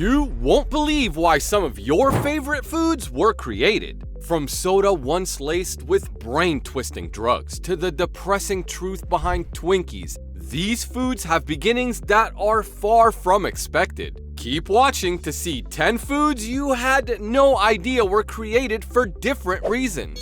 You won't believe why some of your favorite foods were created. From soda once laced with brain-twisting drugs to the depressing truth behind Twinkies, these foods have beginnings that are far from expected. Keep watching to see 10 foods you had no idea were created for different reasons.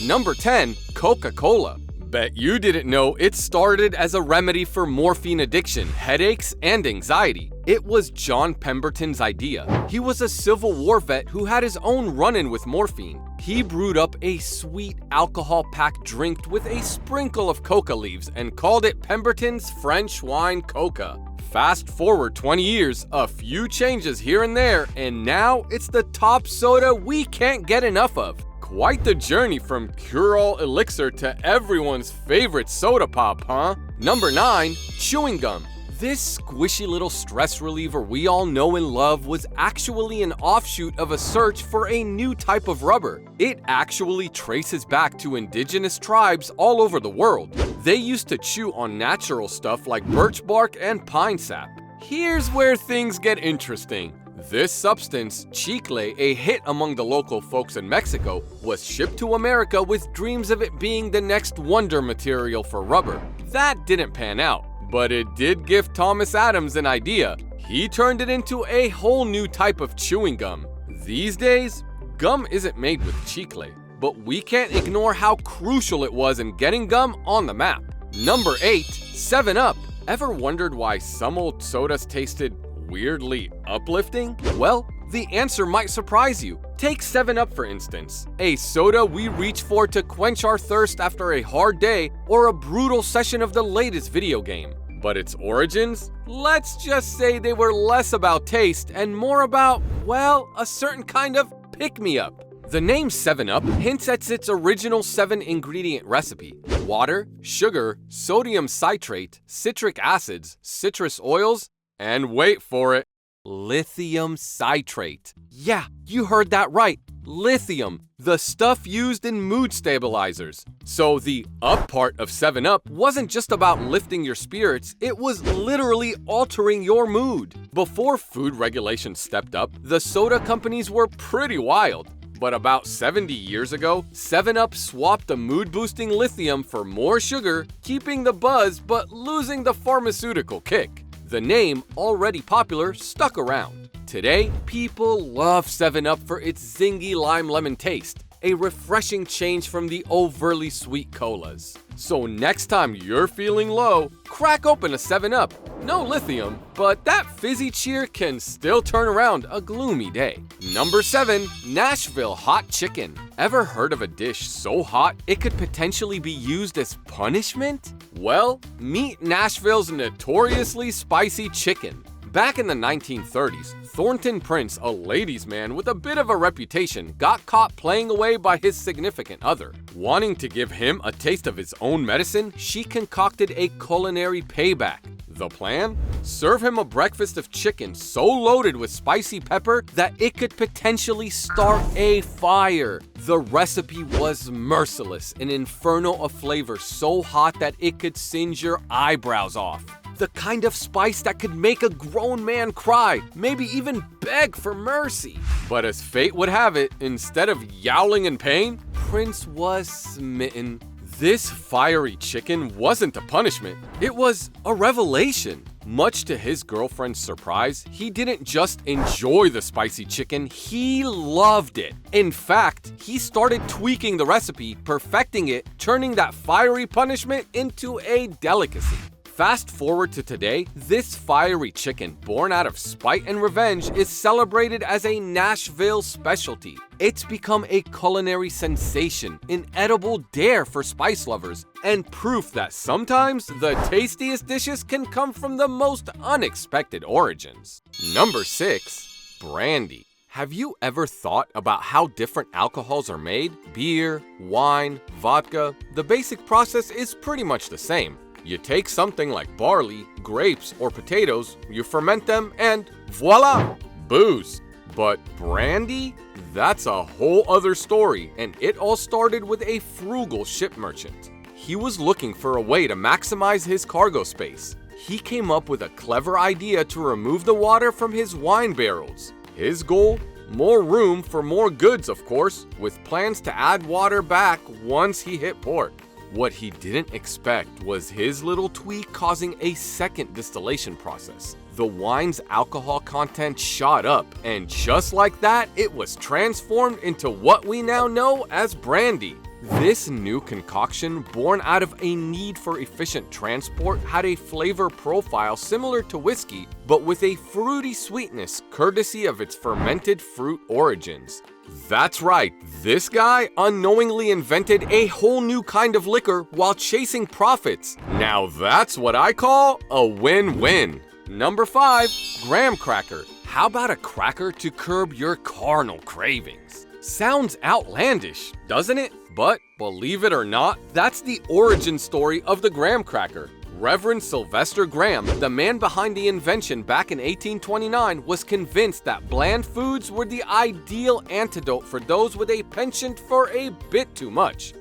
Number 10. CocaCola. Bet you didn't know it started as a remedy for morphine addiction, headaches, and anxiety. It was John Pemberton's idea. He was a Civil War vet who had his own run-in with morphine. He brewed up a sweet alcohol-packed drink with a sprinkle of coca leaves and called it Pemberton's French Wine Coca. Fast forward 20 years, a few changes here and there, and now it's the top soda we can't get enough of. Quite the journey from cure-all elixir to everyone's favorite soda pop, huh? Number 9. Chewing gum. This squishy little stress reliever we all know and love was actually an offshoot of a search for a new type of rubber. It actually traces back to indigenous tribes all over the world. They used to chew on natural stuff like birch bark and pine sap. Here's where things get interesting. This substance, chicle, a hit among the local folks in Mexico, was shipped to America with dreams of it being the next wonder material for rubber. That didn't pan out, but it did give Thomas Adams an idea. He turned it into a whole new type of chewing gum. These days, gum isn't made with chicle, but we can't ignore how crucial it was in getting gum on the map. Number 8. 7UP. Ever wondered why some old sodas tasted weirdly uplifting? Well, the answer might surprise you. Take 7UP for instance, a soda we reach for to quench our thirst after a hard day or a brutal session of the latest video game. But its origins? Let's just say they were less about taste and more about, well, a certain kind of pick-me-up. The name 7UP hints at its original 7-ingredient recipe: water, sugar, sodium citrate, citric acids, citrus oils, and wait for it, lithium citrate. Yeah, you heard that right. Lithium, the stuff used in mood stabilizers. So the up part of 7UP wasn't just about lifting your spirits, it was literally altering your mood. Before food regulations stepped up, the soda companies were pretty wild. But about 70 years ago, 7UP swapped the mood-boosting lithium for more sugar, keeping the buzz but losing the pharmaceutical kick. The name, already popular, stuck around. Today, people love 7UP for its zingy lime lemon taste, a refreshing change from the overly sweet colas. So next time you're feeling low, crack open a 7UP. No lithium, but that fizzy cheer can still turn around a gloomy day. Number 7. Nashville Hot Chicken. Ever heard of a dish so hot it could potentially be used as punishment? Well, meet Nashville's notoriously spicy chicken. Back in the 1930s, Thornton Prince, a ladies' man with a bit of a reputation, got caught playing away by his significant other. Wanting to give him a taste of his own medicine, she concocted a culinary payback. The plan? Serve him a breakfast of chicken so loaded with spicy pepper that it could potentially start a fire. The recipe was merciless, an inferno of flavor so hot that it could singe your eyebrows off. The kind of spice that could make a grown man cry, maybe even beg for mercy. But as fate would have it, instead of yowling in pain, Prince was smitten. This fiery chicken wasn't a punishment, it was a revelation. Much to his girlfriend's surprise, he didn't just enjoy the spicy chicken, he loved it. In fact, he started tweaking the recipe, perfecting it, turning that fiery punishment into a delicacy. Fast forward to today, this fiery chicken, born out of spite and revenge, is celebrated as a Nashville specialty. It's become a culinary sensation, an edible dare for spice lovers, and proof that sometimes the tastiest dishes can come from the most unexpected origins. Number 6. Brandy. Have you ever thought about how different alcohols are made? Beer, wine, vodka, the basic process is pretty much the same. You take something like barley, grapes, or potatoes, you ferment them, and voila, booze. But brandy? That's a whole other story, and it all started with a frugal ship merchant. He was looking for a way to maximize his cargo space. he came up with a clever idea to remove the water from his wine barrels. His goal? More room for more goods, of course, with plans to add water back once he hit port. What he didn't expect was his little tweak causing a second distillation process. The wine's alcohol content shot up, and just like that, it was transformed into what we now know as brandy. This new concoction, born out of a need for efficient transport, had a flavor profile similar to whiskey, but with a fruity sweetness courtesy of its fermented fruit origins. That's right, this guy unknowingly invented a whole new kind of liquor while chasing profits. Now that's what I call a win-win. Number 5, graham cracker. How about a cracker to curb your carnal cravings? Sounds outlandish, doesn't it? But believe it or not, that's the origin story of the graham cracker. Reverend Sylvester Graham, the man behind the invention back in 1829, was convinced that bland foods were the ideal antidote for those with a penchant for a bit too much.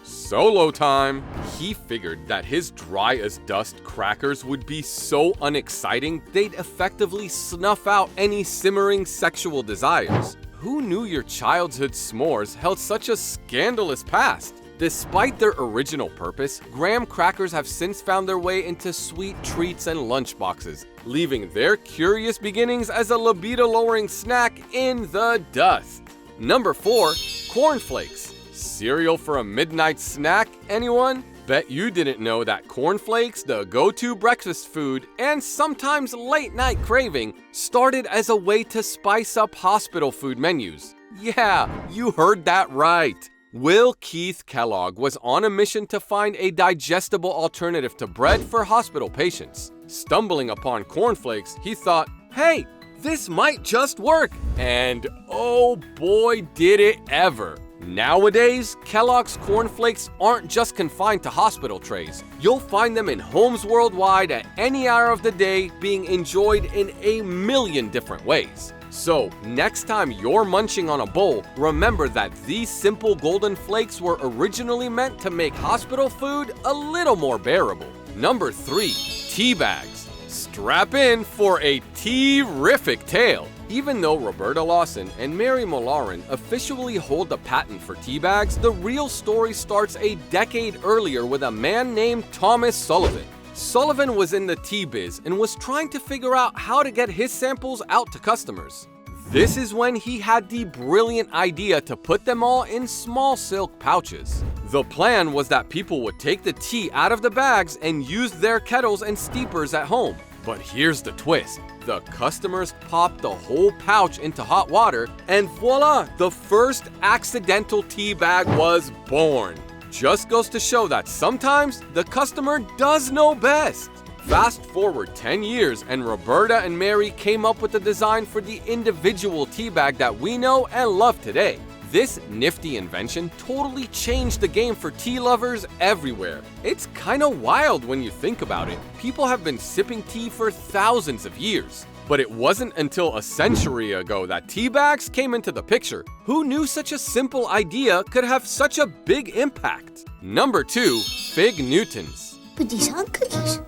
Solo time! He figured that his dry-as-dust crackers would be so unexciting they'd effectively snuff out any simmering sexual desires. Who knew your childhood s'mores held such a scandalous past? Despite their original purpose, graham crackers have since found their way into sweet treats and lunchboxes, leaving their curious beginnings as a libido-lowering snack in the dust. Number 4, cornflakes. Cereal for a midnight snack, anyone? Bet you didn't know that cornflakes, the go-to breakfast food and sometimes late-night craving, started as a way to spice up hospital food menus. Yeah, you heard that right. Will Keith Kellogg was on a mission to find a digestible alternative to bread for hospital patients. Stumbling upon cornflakes, he thought, hey, this might just work. And oh boy, did it ever. Nowadays, Kellogg's cornflakes aren't just confined to hospital trays. You'll find them in homes worldwide at any hour of the day, being enjoyed in a million different ways. So, next time you're munching on a bowl, remember that these simple golden flakes were originally meant to make hospital food a little more bearable. Number 3, tea bags. Strap in for a tea-rific tale. Even though Roberta Lawson and Mary Mulauren officially hold the patent for tea bags, the real story starts a decade earlier with a man named Thomas Sullivan. Sullivan was in the tea biz and was trying to figure out how to get his samples out to customers. This is when he had the brilliant idea to put them all in small silk pouches. The plan was that people would take the tea out of the bags and use their kettles and steepers at home. But here's the twist. The customers popped the whole pouch into hot water and voila, the first accidental tea bag was born. Just goes to show that sometimes the customer does know best. Fast forward 10 years and Roberta and Mary came up with the design for the individual tea bag that we know and love today. This nifty invention totally changed the game for tea lovers everywhere. It's kinda wild when you think about it. People have been sipping tea for thousands of years. But it wasn't until a century ago that tea bags came into the picture. Who knew such a simple idea could have such a big impact? Number 2, Fig Newtons. But these aren't cookies.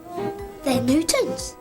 They're Newtons.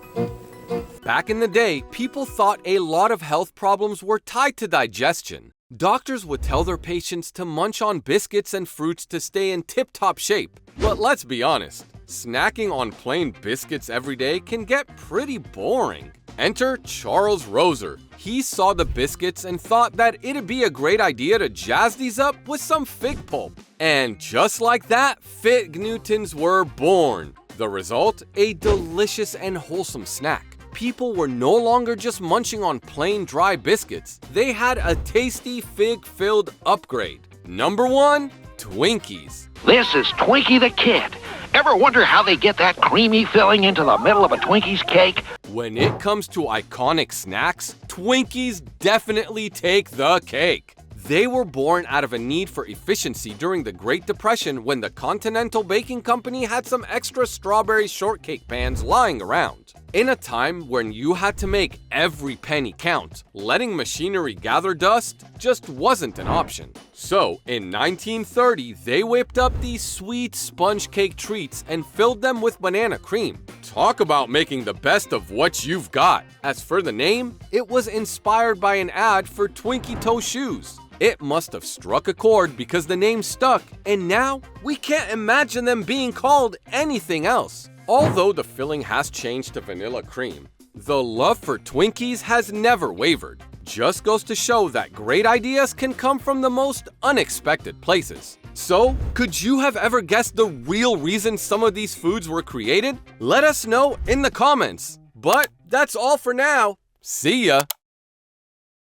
Back in the day, people thought a lot of health problems were tied to digestion. Doctors would tell their patients to munch on biscuits and fruits to stay in tip-top shape. But let's be honest, snacking on plain biscuits every day can get pretty boring. Enter Charles Roser. He saw the biscuits and thought that it'd be a great idea to jazz these up with some fig pulp. And just like that, Fig Newtons were born. The result? A delicious and wholesome snack. People were no longer just munching on plain dry biscuits. They had a tasty fig-filled upgrade. Number 1, Twinkies. This is Twinkie the Kid. Ever wonder how they get that creamy filling into the middle of a Twinkie's cake? When it comes to iconic snacks, Twinkies definitely take the cake. They were born out of a need for efficiency during the Great Depression when the Continental Baking Company had some extra strawberry shortcake pans lying around. In a time when you had to make every penny count, letting machinery gather dust just wasn't an option. So, in 1930, they whipped up these sweet sponge cake treats and filled them with banana cream. Talk about making the best of what you've got. As for the name, it was inspired by an ad for Twinkie toe shoes. It must have struck a chord because the name stuck, and now we can't imagine them being called anything else. Although the filling has changed to vanilla cream, the love for Twinkies has never wavered. Just goes to show that great ideas can come from the most unexpected places. So, could you have ever guessed the real reason some of these foods were created? Let us know in the comments. But that's all for now. See ya!